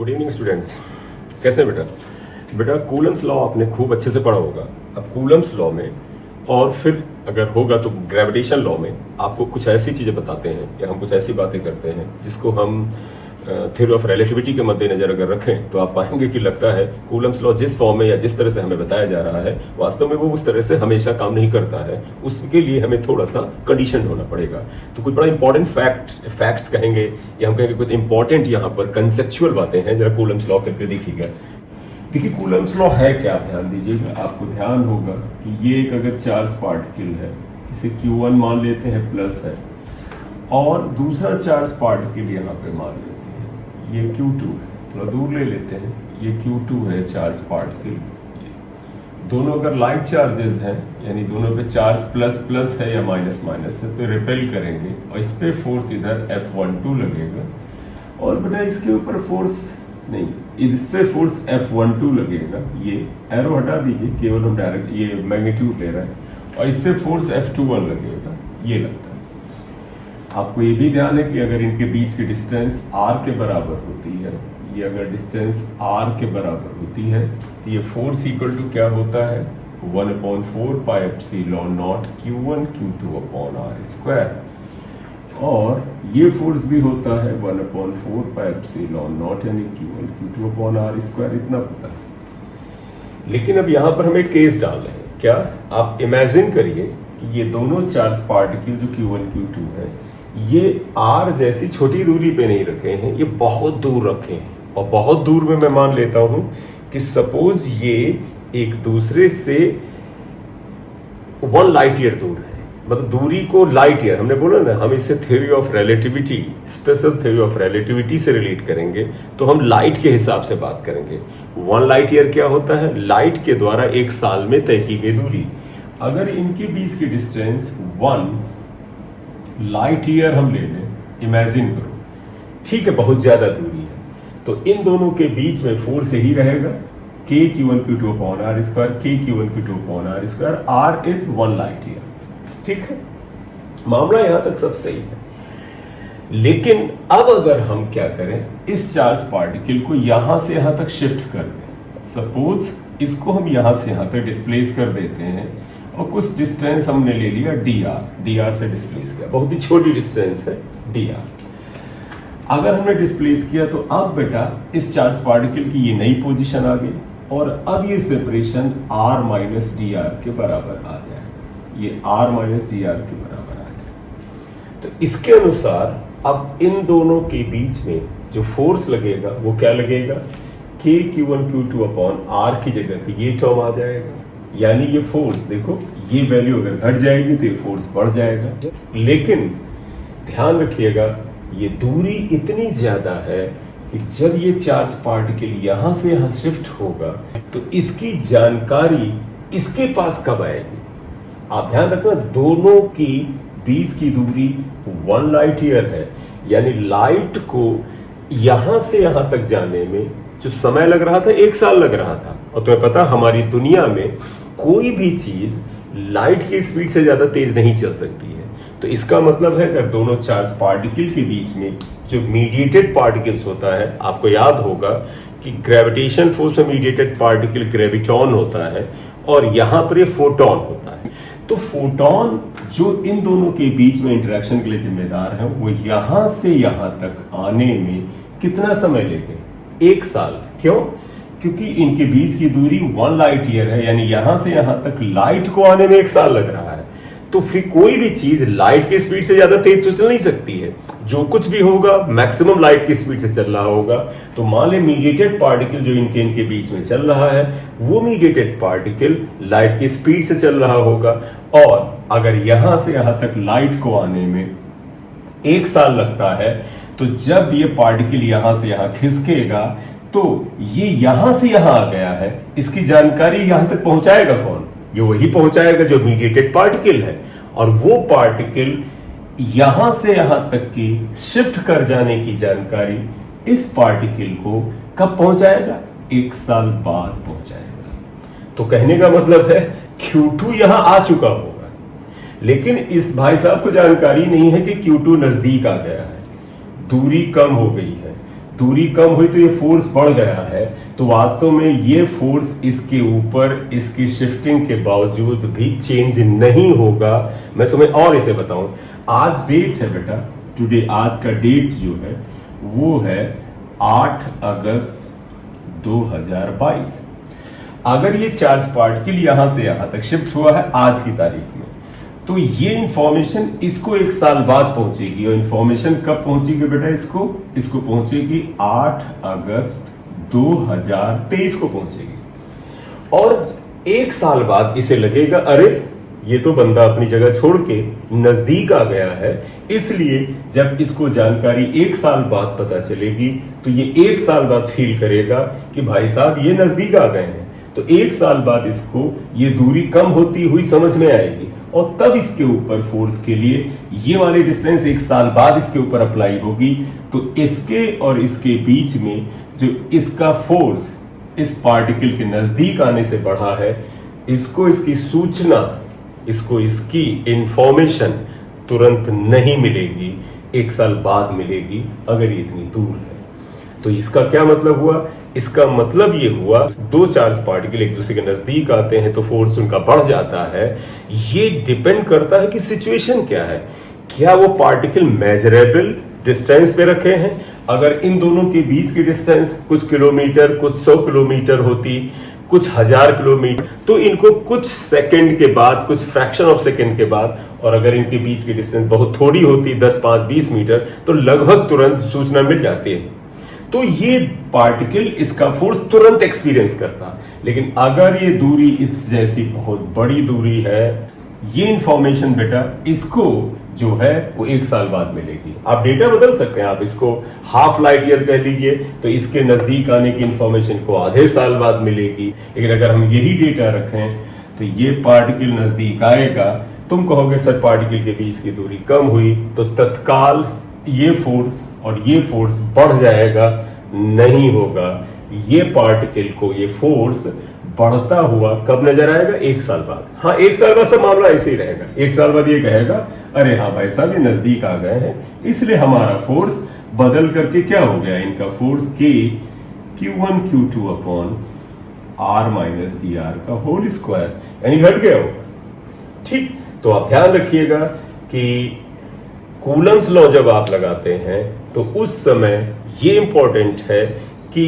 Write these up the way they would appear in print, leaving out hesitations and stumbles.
Good evening students, कैसे हैं बेटा कूलम्स लॉ आपने खूब अच्छे से पढ़ा होगा। अब कूलम्स लॉ में और फिर अगर होगा तो ग्रेविटेशन लॉ में आपको कुछ ऐसी चीज़ें बताते हैं या हम कुछ ऐसी बातें करते हैं जिसको हम थ्योरी ऑफ रिलेटिविटी के मद्देनजर अगर रखें तो आप पाएंगे कि लगता है कूलम्स लॉ जिस फॉर्म में या जिस तरह से हमें बताया जा रहा है वास्तव में वो उस तरह से हमेशा काम नहीं करता है। उसके लिए हमें थोड़ा सा कंडीशन होना पड़ेगा। तो कुछ बड़ा इंपॉर्टेंट फैक्ट्स कहेंगे या हम कहेंगे कुछ इंपॉर्टेंट यहाँ पर कंसेप्चुअल बातें हैं। जरा कूलम्स लॉ करके देखिएगा। देखिए कूलम्स लॉ है क्या, ध्यान दीजिएगा। आपको ध्यान होगा कि ये एक अगर चार्ज पार्टिकल है, इसे Q1 मान लेते हैं प्लस है, और दूसरा चार्ज पार्टिकल यहाँ पे मान लेते हैं ये Q2 है, थोड़ा दूर ले लेते हैं, ये Q2 है चार्ज पार्टिकल। दोनों अगर लाइक चार्जेस हैं यानी दोनों पे चार्ज प्लस प्लस है या माइनस माइनस है तो रिपेल करेंगे और इस पे फोर्स इधर F12 लगेगा और बेटा इसके ऊपर फोर्स नहीं, इस पे फोर्स F12 लगेगा। ये एरो हटा दीजिए, केवल हम डायरेक्ट ये मैग्नीट्यूड ले रहे हैं और इससे फोर्स F21 लगेगा, ये लगता है। आपको ये भी ध्यान है कि अगर इनके बीच की डिस्टेंस r के बराबर होती है, ये अगर डिस्टेंस r के बराबर होती है तो ये फोर्स इक्वल टू क्या होता है 1/4 pi epsilon not Q1 Q2 upon r square, और ये फोर्स भी होता है 1/4 पाई एप्सिलॉन नॉट यानी Q1 Q2 upon r square. इतना पता है। लेकिन अब यहाँ पर हम एक केस डाल रहे हैं। क्या आप इमेजिन करिए कि ये दोनों चार्ज पार्टिकल जो Q1 Q2 है ये r जैसी छोटी दूरी पे नहीं रखे हैं, ये बहुत दूर रखे हैं। और बहुत दूर में मैं मान लेता हूं कि सपोज ये एक दूसरे से 1 लाइट ईयर दूर है, मतलब दूरी को लाइट ईयर, हमने बोला ना हम इसे theory of relativity, special theory of relativity से रिलेट करेंगे तो हम लाइट के हिसाब से बात करेंगे। 1 लाइट ईयर क्या होता है? लाइट के द्वारा एक साल में तय की गई दूरी। अगर इनके बीच की डिस्टेंस 1 लाइट ईयर हम ले लें, इमेजिन करो, ठीक है, बहुत ज्यादा दूरी है, तो इन दोनों के बीच में फोर्स यही रहेगा k Q1 Q2 upon r square, k Q1 Q2 upon r square, r is 1 light year. ठीक है, मामला यहां तक सब सही है। लेकिन अब अगर हम क्या करें, इस चार्ज पार्टिकल को यहां से यहां तक शिफ्ट कर दें, सपोज इसको हम यहां से यहां तक डिस्प्लेस कर देते हैं और कुछ डिस्टेंस हमने ले लिया dr से डिस्प्लेस किया, बहुत ही छोटी डिस्टेंस है dr। अगर हमने डिस्प्लेस किया तो अब बेटा इस चार्ज पार्टिकल की ये नई पोजीशन आ गई और अब ये सेपरेशन r माइनस dr के बराबर आ जाएगा, ये r माइनस dr के बराबर आ जाएगा। तो इसके अनुसार अब इन दोनों के बीच में जो फोर्स लगेगा वो क्या लगेगा, k Q1 Q2 upon r की जगह पे ये टर्म आ जाएगा, यानी ये फोर्स देखो, ये वैल्यू अगर घट जाएगी तो ये फोर्स बढ़ जाएगा। लेकिन ध्यान रखिएगा ये दूरी इतनी ज्यादा है कि जब ये चार्ज पार्टिकल यहां से यहां शिफ्ट होगा तो इसकी जानकारी इसके पास कब आएगी। आप ध्यान रखना दोनों की बीच की दूरी 1 लाइट ईयर है, यानी लाइट को यहां से यहां तक जाने में जो समय लग रहा था 1 साल लग रहा था। और तुम्हें पता हमारी दुनिया में कोई भी चीज लाइट की स्पीड से ज्यादा तेज नहीं चल सकती है। तो इसका मतलब है अगर दोनों चार्ज पार्टिकल के बीच में जो मीडिएटेड पार्टिकल्स होता है, आपको याद होगा कि ग्रेविटेशन फोर्स में मीडिएटेड पार्टिकल ग्रेविटॉन होता है और यहां पर ये फोटॉन होता है। तो फोटॉन जो इन दोनों के बीच में इंटरेक्शन के लिए जिम्मेदार है वो यहां से यहां तक आने में कितना समय लेंगे? 1 साल। क्यों? क्योंकि इनके बीच की दूरी 1 लाइट ईयर है, यानी यहां से यहां तक लाइट को आने में 1 साल लग रहा है। तो फिर कोई भी चीज लाइट की स्पीड से ज्यादा तेज तो चल नहीं सकती है। जो कुछ भी होगा मैक्सिमम लाइट की स्पीड से चल रहा होगा। तो मान ले मीडिएटेड पार्टिकल जो इनके बीच में चल रहा है वो मीडिएटेड पार्टिकल लाइट की स्पीड से चल रहा होगा, और अगर यहां से यहां तक लाइट को आने में 1 साल लगता है तो जब ये पार्टिकल यहां से यहां खिसकेगा तो ये यहां से यहां आ गया है, इसकी जानकारी यहां तक पहुंचाएगा कौन? ये वही पहुंचाएगा जो मीडिएटेड पार्टिकल है, और वो पार्टिकल यहां से यहां तक की शिफ्ट कर जाने की जानकारी इस पार्टिकल को कब पहुंचाएगा? 1 साल बाद पहुंचाएगा। तो कहने का मतलब है Q2 यहां आ चुका होगा, लेकिन इस भाई साहब को जानकारी नहीं है कि Q2 नजदीक आ गया है, दूरी कम हो गई है। दूरी कम हुई तो ये फोर्स बढ़ गया है, तो वास्तव में ये फोर्स इसके ऊपर इसकी शिफ्टिंग के बावजूद भी चेंज नहीं होगा। मैं तुम्हें और इसे बताऊं, आज डेट है बेटा, टुडे आज का डेट जो है वो है 8 अगस्त 2022। अगर ये चार्ज पार्टिकल यहां से यहां तक शिफ्ट हुआ है आज की तारीख में, तो ये इंफॉर्मेशन इसको 1 साल बाद पहुंचेगी। और इंफॉर्मेशन कब पहुंचेगी बेटा? इसको पहुंचेगी 8 अगस्त 2023 को पहुंचेगी। और 1 साल बाद इसे लगेगा अरे ये तो बंदा अपनी जगह छोड़ के नजदीक आ गया है, इसलिए जब इसको जानकारी 1 साल बाद पता चलेगी तो ये 1 साल बाद फील करेगा कि भाई साहब ये नजदीक आ गए हैं। तो 1 साल बाद इसको ये दूरी कम होती हुई समझ में आएगी, और तब इसके ऊपर फोर्स के लिए ये वाली डिस्टेंस 1 साल बाद इसके ऊपर अप्लाई होगी। तो इसके और इसके बीच में जो इसका फोर्स इस पार्टिकल के नजदीक आने से बढ़ा है, इसको इसकी सूचना, इसको इसकी इंफॉर्मेशन तुरंत नहीं मिलेगी, 1 साल बाद मिलेगी अगर ये इतनी दूर है। तो इसका क्या मतलब हुआ? इसका मतलब ये हुआ, दो चार्ज पार्टिकल एक दूसरे के नजदीक आते हैं तो फोर्स उनका बढ़ जाता है। ये डिपेंड करता है कि सिचुएशन क्या है। क्या वो पार्टिकल मेजरेबल डिस्टेंस पे रखे हैं? अगर इन दोनों के बीच की डिस्टेंस कुछ किलोमीटर, कुछ 100 किलोमीटर होती, कुछ 1000 किलोमीटर, तो इनको कुछ सेकंड के बाद, कुछ फ्रैक्शन ऑफ सेकंड के बाद, और अगर इनके बीच की डिस्टेंस बहुत थोड़ी होती 10, 5, 20 मीटर, तो लगभग तुरंत सूचना मिल जाती है। तो ये पार्टिकल इसका फोर्स तुरंत एक्सपीरियंस करता। लेकिन अगर ये दूरी इस जैसी बहुत बड़ी दूरी है, ये इंफॉर्मेशन बेटा इसको जो है वो 1 साल बाद मिलेगी। आप डेटा बदल सकते हैं, आप इसको हाफ लाइट ईयर कह लीजिए, तो इसके नजदीक आने की इंफॉर्मेशन को आधे साल बाद मिलेगी। लेकिन अगर हम यही डेटा रखें तो ये पार्टिकल नजदीक आएगा, तुम कहोगे सर पार्टिकल के बीच की दूरी कम हुई, तो तत्काल ये फोर्स और ये फोर्स बढ़ जाएगा। नहीं होगा। ये पार्टिकल को ये फोर्स बढ़ता हुआ कब नजर आएगा? 1 साल बाद। हाँ, 1 साल बाद सब मामला ऐसे ही रहेगा। 1 साल बाद ये कहेगा अरे हाँ भाई साहब ये नजदीक आ गए हैं, इसलिए हमारा फोर्स बदल करके क्या हो गया, इनका force K Q1 Q2 upon R minus dr का होल स्क्वायर, यानी घट गया होगा। ठीक, तो आप ध्यान रखिएगा कि कूलम्स लॉ जब आप लगाते हैं तो उस समय ये इंपॉर्टेंट है कि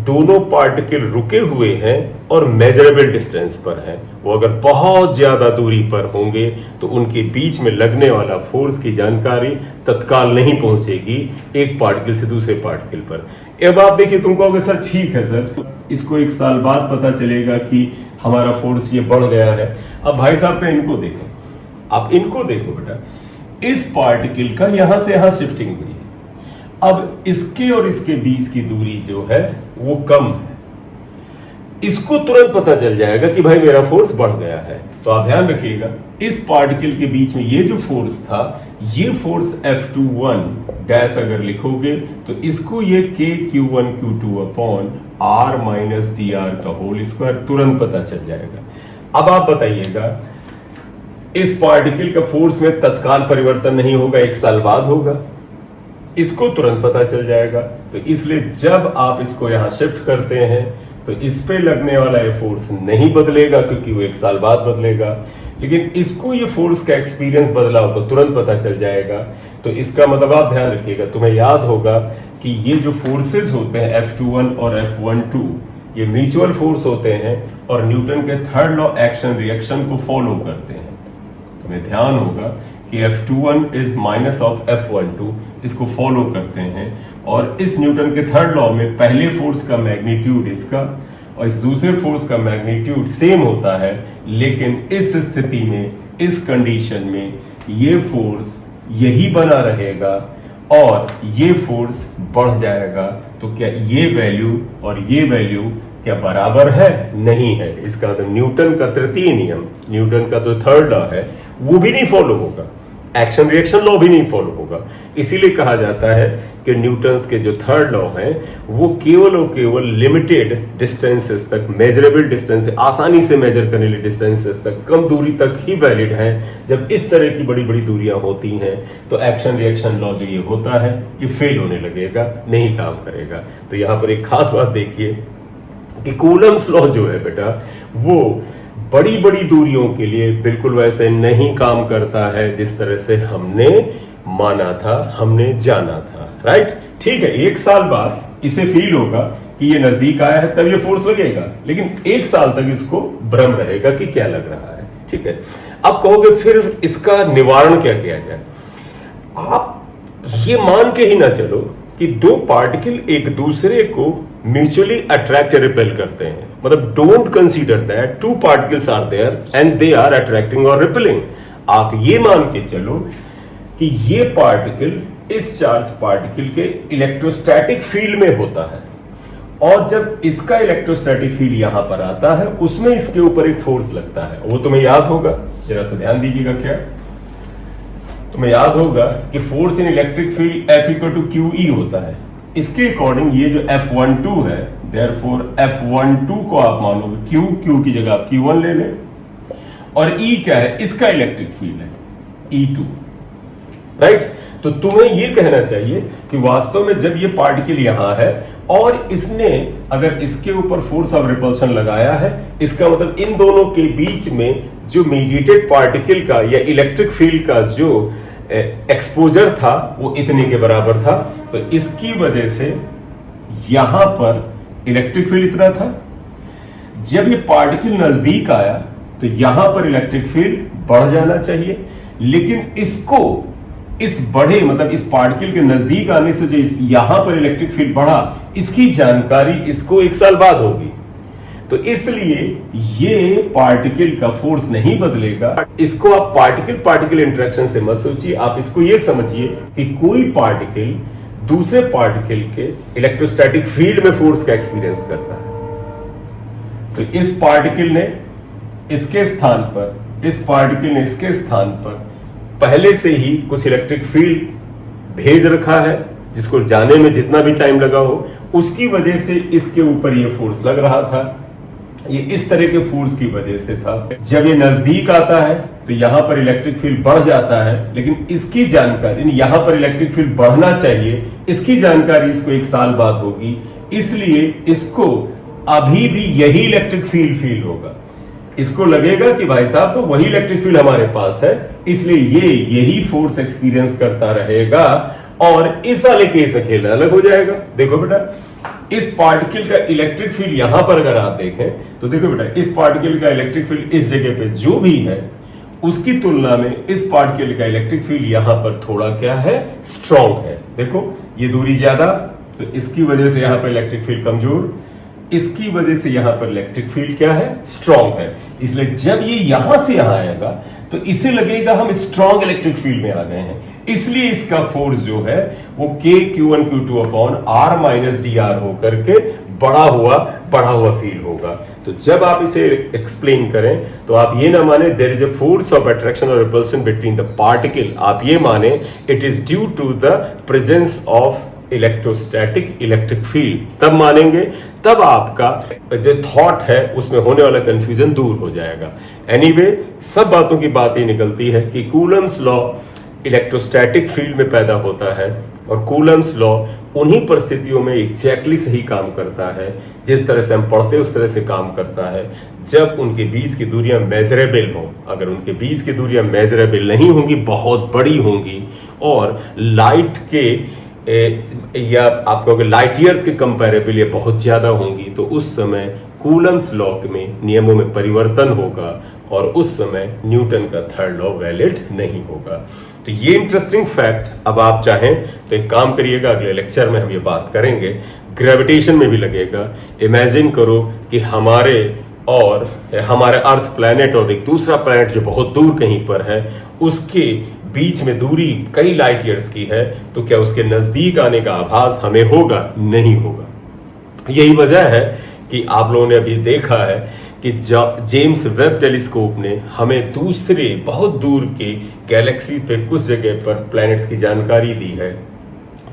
दोनों पार्टिकल रुके हुए हैं और मेजरेबल डिस्टेंस पर हैं। वो अगर बहुत ज्यादा दूरी पर होंगे तो उनके बीच में लगने वाला फोर्स की जानकारी तत्काल नहीं पहुंचेगी एक पार्टिकल से दूसरे पार्टिकल पर। अब आप देखिए, तुम कहोगे सर ठीक है सर, इसको 1 साल बाद पता चलेगा कि हमारा फोर्स ये बढ़ गया है। अब भाई साहब पे इनको देखो, आप इनको देखो बेटा, इस पार्टिकल का यहां से यहां शिफ्टिंग हुई है। अब इसके और इसके बीच की दूरी जो है वो कम है, इसको तुरंत पता चल जाएगा कि भाई मेरा फोर्स बढ़ गया है। तो आप ध्यान रखिएगा, इस पार्टिकल के बीच में ये जो फोर्स था, ये फोर्स F21 डैश अगर लिखोगे तो इसको ये K Q1 Q2 upon R minus dr का होल स्क्वायर तुरंत पता चल जाएगा। अब आप बताइएगा, इस पार्टिकल का फोर्स में तत्काल परिवर्तन नहीं होगा, 1 साल बाद होगा, इसको तुरंत पता चल जाएगा। तो इसलिए जब आप इसको यहां शिफ्ट करते हैं तो इस पे लगने वाला ये फोर्स नहीं बदलेगा, क्योंकि वो 1 साल बाद बदलेगा। लेकिन इसको ये फोर्स का एक्सपीरियंस बदला होगा, तुरंत पता चल जाएगा। तो इसका मतलब आप ध्यान रखिएगा, तुम्हें याद होगा कि ये जो फोर्सेस होते हैं F21 और F12, ये म्यूचुअल फोर्स होते हैं और न्यूटन के थर्ड लॉ एक्शन रिएक्शन को फॉलो करते हैं। तुम्हें ध्यान होगा कि F21 is minus of F12, इसको फॉलो करते हैं। और इस न्यूटन के थर्ड लॉ में पहले फोर्स का मैग्नीट्यूड इसका और इस दूसरे फोर्स का मैग्नीट्यूड सेम होता है, लेकिन इस स्थिति में, इस कंडीशन में ये फोर्स यही बना रहेगा और ये फोर्स बढ़ जाएगा। तो क्या ये वैल्यू और ये वैल्यू क्या बराबर है? नहीं है। इसका मतलब न्यूटन का तृतीय नियम, न्यूटन का जो थर्ड लॉ है, वो भी नहीं फॉलो होगा। एक्शन रिएक्शन लॉ भी नहीं फॉलो होगा। इसीलिए कहा जाता है कि न्यूटन्स के जो थर्ड लॉ हैं वो केवल और केवल लिमिटेड डिस्टेंसेस तक, मेजरेबल डिस्टेंस, आसानी से मेजर करने वाली डिस्टेंसेस तक, कम दूरी तक ही वैलिड हैं। जब इस तरह की बड़ी बड़ी दूरियां होती हैं तो एक्शन रिएक्शन लॉ जो ये होता है ये फेल होने लगेगा, नहीं काम करेगा। तो यहां पर एक खास बात देखिए कि कूलम्स लॉ जो है बेटा वो बड़ी बड़ी दूरियों के लिए बिल्कुल वैसे नहीं काम करता है जिस तरह से हमने माना था, हमने जाना था, राइट। ठीक है, 1 साल बाद इसे फील होगा कि ये नजदीक आया है, तब ये फोर्स लगेगा, लेकिन 1 साल तक इसको भ्रम रहेगा कि क्या लग रहा है। ठीक है, अब कहोगे फिर इसका निवारण क्या किया जाए। आप ये मान के ही ना चलो कि दो पार्टिकल एक दूसरे को म्यूचुअली अट्रैक्ट रिपेल करते हैं, मतलब don't consider that two particles are there and they are attracting और रिपेलिंग। आप ये मान के चलो कि ये पार्टिकल इस चार्ज पार्टिकल के इलेक्ट्रोस्टैटिक फील्ड में होता है, और जब इसका इलेक्ट्रोस्टैटिक फील्ड यहां पर आता है उसमें इसके ऊपर एक फोर्स लगता है। वो तुम्हें याद होगा, जरा सा ध्यान दीजिएगा, क्या तुम्हें याद होगा कि force in electric field F equal to QE होता है। इसके अकॉर्डिंग ये जो F12 है, देयरफॉर F12 को आप मानोगे Q की जगह आप Q1 ले लें, और E क्या है, इसका इलेक्ट्रिक फील्ड है E2, राइट। तो तुम्हें ये कहना चाहिए कि वास्तव में जब ये पार्टिकल यहां है और इसने अगर इसके ऊपर फोर्स ऑफ रिपल्शन लगाया है, इसका मतलब इन दोनों के बीच में जो मीडिएटेड पार्टिकल का या इलेक्ट्रिक फील्ड का जो एक्सपोजर था वो इतने के बराबर था। तो इसकी वजह से यहां पर इलेक्ट्रिक फील्ड इतना था। जब ये पार्टिकल नजदीक आया तो यहां पर इलेक्ट्रिक फील्ड बढ़ जाना चाहिए, लेकिन इसको इस बढ़े मतलब इस पार्टिकल के नजदीक आने से जो यहां पर इलेक्ट्रिक फील्ड बढ़ा, इसकी जानकारी इसको 1 साल बाद होगी। तो इसलिए ये पार्टिकल का फोर्स नहीं बदलेगा। इसको आप पार्टिकल पार्टिकल इंटरेक्शन से मत सोचिए, आप इसको ये समझिए कि कोई पार्टिकल दूसरे पार्टिकल के इलेक्ट्रोस्टैटिक फील्ड में फोर्स का एक्सपीरियंस करता है। तो इस पार्टिकल ने इसके स्थान पर, इस पार्टिकल ने इसके स्थान पर पहले से ही कुछ इलेक्ट्रिक फील्ड भेज रखा है, जिसको जाने में जितना भी टाइम लगा हो, उसकी वजह से इसके ऊपर ये फोर्स लग रहा था। ये इस तरह के फोर्स की वजह से था। जब ये नजदीक आता है तो यहां पर इलेक्ट्रिक फील्ड बढ़ जाता है, लेकिन इसकी जानकारी, यहां पर इलेक्ट्रिक फील्ड बढ़ना चाहिए, इसकी जानकारी इसको 1 साल बाद होगी। इसलिए इसको अभी भी यही इलेक्ट्रिक फील्ड फील होगा। इसको लगेगा कि भाई साहब तो वही इलेक्ट्रिक फील्ड हमारे पास है, इसलिए ये यही फोर्स एक्सपीरियंस करता रहेगा, और इस वाले केस में खेल अलग हो जाएगा। देखो बेटा, इस पार्टिकल का इलेक्ट्रिक फील्ड यहां पर अगर आप देखें तो देखो बेटा, इस पार्टिकल का इलेक्ट्रिक फील्ड इस जगह पे जो भी है उसकी तुलना में इस पार्टिकल का इलेक्ट्रिक फील्ड यहां पर थोड़ा क्या है, स्ट्रॉन्ग है। देखो ये दूरी ज्यादा, तो इसकी वजह से यहां पर इलेक्ट्रिक फील्ड कमजोर, इसकी वजह से यहां पर इलेक्ट्रिक फील्ड क्या है, स्ट्रॉन्ग है। इसलिए जब ये यहां से यहां आएगा तो इसे लगेगा हम स्ट्रॉन्ग इलेक्ट्रिक फील्ड में आ गए हैं, इसलिए इसका फोर्स जो है वो Q1 Q2 upon R minus dr होकर के बढ़ा हुआ फील होगा। तो जब आप इसे एक्सप्लेन करें तो आप ये ना माने there is a force of attraction और रिपल्शन बिटवीन द पार्टिकल, आप ये माने it is due to the presence of electrostatic electric field. तब मानेंगे, तब आपका जो थॉट है उसमें होने वाला कंफ्यूजन दूर हो जाएगा। एनीवे, सब बातों की बात ये निकलती है कि कूलम्स लॉ इलेक्ट्रोस्टैटिक फील्ड में पैदा होता है, और कूलम्स लॉ उन्हीं परिस्थितियों में एग्जैक्टली सही काम करता है जिस तरह से हम पढ़ते उस तरह से काम करता है, जब उनके बीच की दूरियां मेजरेबल हों। अगर उनके बीच की दूरियां मेजरेबल नहीं होंगी, बहुत बड़ी होंगी, और लाइट के या आप कहोगे लाइट ईयर्स के कंपैरेबल ये बहुत ज्यादा होंगी, तो उस समय कूलम्स लॉ में नियमों में परिवर्तन होगा, और उस समय न्यूटन का थर्ड लॉ वैलिड नहीं होगा। तो ये इंटरेस्टिंग फैक्ट, अब आप चाहें तो एक काम करिएगा, अगले लेक्चर में हम ये बात करेंगे, ग्रेविटेशन में भी लगेगा। इमेजिन करो कि हमारे अर्थ प्लैनेट और एक दूसरा प्लैनेट जो बहुत दूर कहीं पर है, उसके बीच में दूरी कई लाइट ईयर्स की है, तो क्या उसके नजदीक आने का आभास हमें होगा? नहीं होगा। यही वजह है कि आप लोगों ने अभी देखा है कि जेम्स वेब टेलीस्कोप ने हमें दूसरे बहुत दूर के गैलेक्सी पे कुछ जगह पर प्लैनेट्स की जानकारी दी है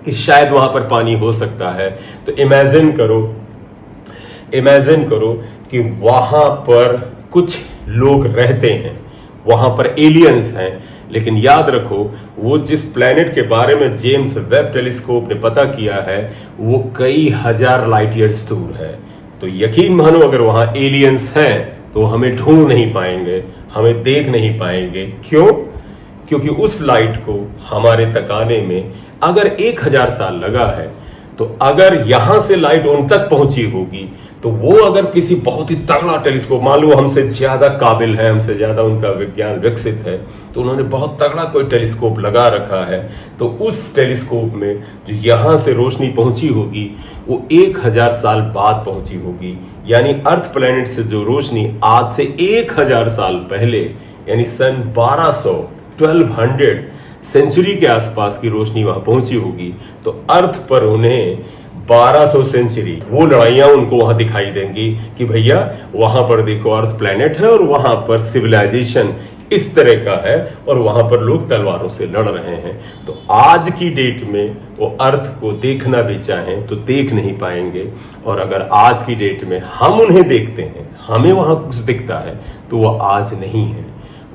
कि शायद वहां पर पानी हो सकता है। तो इमेजिन करो कि वहां पर कुछ लोग रहते हैं, वहां पर एलियंस हैं। लेकिन याद रखो, वो जिस प्लैनेट के बारे में जेम्स वेब टेलीस्कोप ने पता किया है वो कई हजार लाइट ईयर्स दूर है। तो यकीन मानो अगर वहां एलियंस हैं तो हमें ढूंढ नहीं पाएंगे, हमें देख नहीं पाएंगे। क्यों? क्योंकि उस लाइट को हमारे तक आने में अगर 1000 साल लगा है, तो अगर यहां से लाइट उन तक पहुंची होगी तो वो अगर किसी बहुत ही तगड़ा टेलीस्कोप, मान लो हमसे ज्यादा काबिल है, हमसे ज्यादा उनका विज्ञान विकसित है, तो उन्होंने बहुत तगड़ा कोई टेलीस्कोप लगा रखा है, तो उस टेलीस्कोप में जो यहां से रोशनी पहुंची होगी वो 1000 साल बाद पहुंची होगी। यानी अर्थ प्लैनेट से जो रोशनी आज से 1000 साल पहले यानी सन 1200 सेंचुरी के आसपास की रोशनी वहां पहुंची होगी, तो अर्थ पर उन्हें 1200 सेंचुरी वो लड़ाइयां उनको वहां दिखाई देंगी कि भैया वहां पर देखो अर्थ प्लैनेट है और वहां पर सिविलाइजेशन इस तरह का है और वहां पर लोग तलवारों से लड़ रहे हैं। तो आज की डेट में वो अर्थ को देखना भी चाहें तो देख नहीं पाएंगे, और अगर आज की डेट में हम उन्हें देखते हैं, हमें वहां कुछ दिखता है, तो वो आज नहीं है।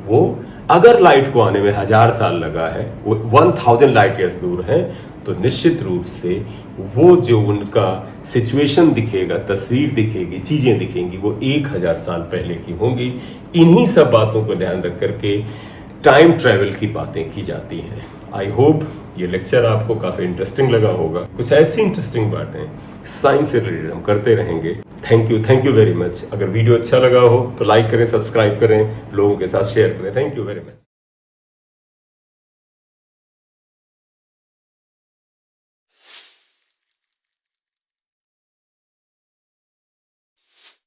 वो अगर लाइट को आने में 1000 साल लगा है, वो 1000 लाइट ईयर्स दूर है, तो निश्चित रूप से वो जो उनका सिचुएशन दिखेगा, तस्वीर दिखेगी, चीजें दिखेंगी, वो 1000 साल पहले की होंगी। इन्हीं सब बातों को ध्यान रख करके टाइम ट्रेवल की बातें की जाती हैं। आई होप ये लेक्चर आपको काफी इंटरेस्टिंग लगा होगा। कुछ ऐसी इंटरेस्टिंग बातें साइंस से रिलेटेड हम करते रहेंगे। Thank you very much. अगर वीडियो अच्छा लगा हो तो लाइक करें, सब्सक्राइब करें, लोगों के साथ शेयर करें। Thank you very much.